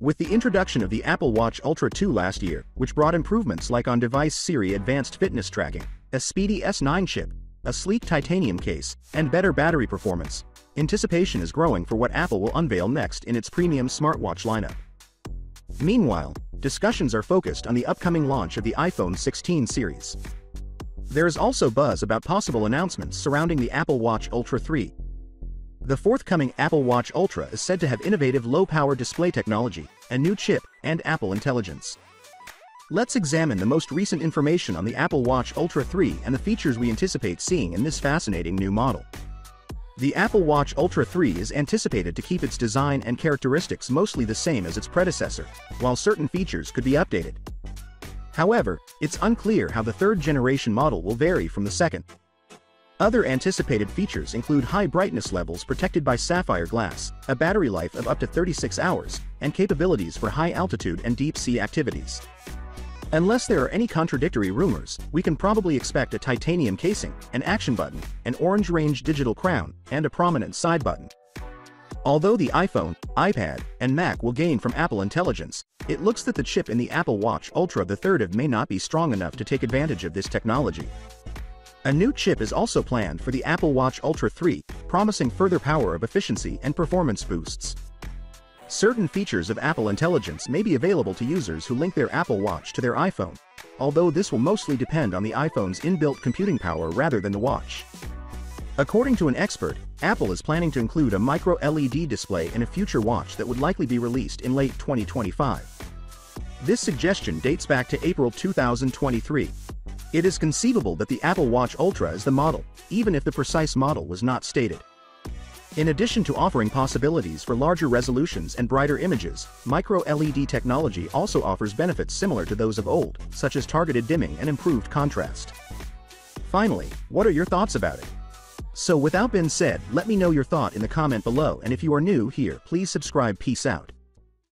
With the introduction of the Apple Watch Ultra 2 last year, which brought improvements like on-device Siri advanced fitness tracking, a speedy S9 chip, a sleek titanium case, and better battery performance, anticipation is growing for what Apple will unveil next in its premium smartwatch lineup. Meanwhile, discussions are focused on the upcoming launch of the iPhone 16 series. There is also buzz about possible announcements surrounding the Apple Watch Ultra 3. The forthcoming Apple Watch Ultra is said to have innovative low-power display technology, a new chip, and Apple Intelligence. Let's examine the most recent information on the Apple Watch Ultra 3 and the features we anticipate seeing in this fascinating new model. The Apple Watch Ultra 3 is anticipated to keep its design and characteristics mostly the same as its predecessor, while certain features could be updated. However, it's unclear how the third-generation model will vary from the second. Other anticipated features include high brightness levels protected by sapphire glass, a battery life of up to 36 hours, and capabilities for high-altitude and deep-sea activities. Unless there are any contradictory rumors, we can probably expect a titanium casing, an action button, an orange-range digital crown, and a prominent side button. Although the iPhone, iPad, and Mac will gain from Apple Intelligence, it looks that the chip in the Apple Watch Ultra 3 may not be strong enough to take advantage of this technology. A new chip is also planned for the Apple Watch Ultra 3, promising further power of efficiency and performance boosts. Certain features of Apple Intelligence may be available to users who link their Apple Watch to their iPhone, although this will mostly depend on the iPhone's inbuilt computing power rather than the watch. According to an expert, Apple is planning to include a micro-LED display in a future watch that would likely be released in late 2025. This suggestion dates back to April 2023. It is conceivable that the Apple Watch Ultra is the model, even if the precise model was not stated. In addition to offering possibilities for larger resolutions and brighter images, micro-LED technology also offers benefits similar to those of old, such as targeted dimming and improved contrast. Finally, what are your thoughts about it? So without being said, let me know your thought in the comment below, and if you are new here, please subscribe. Peace out.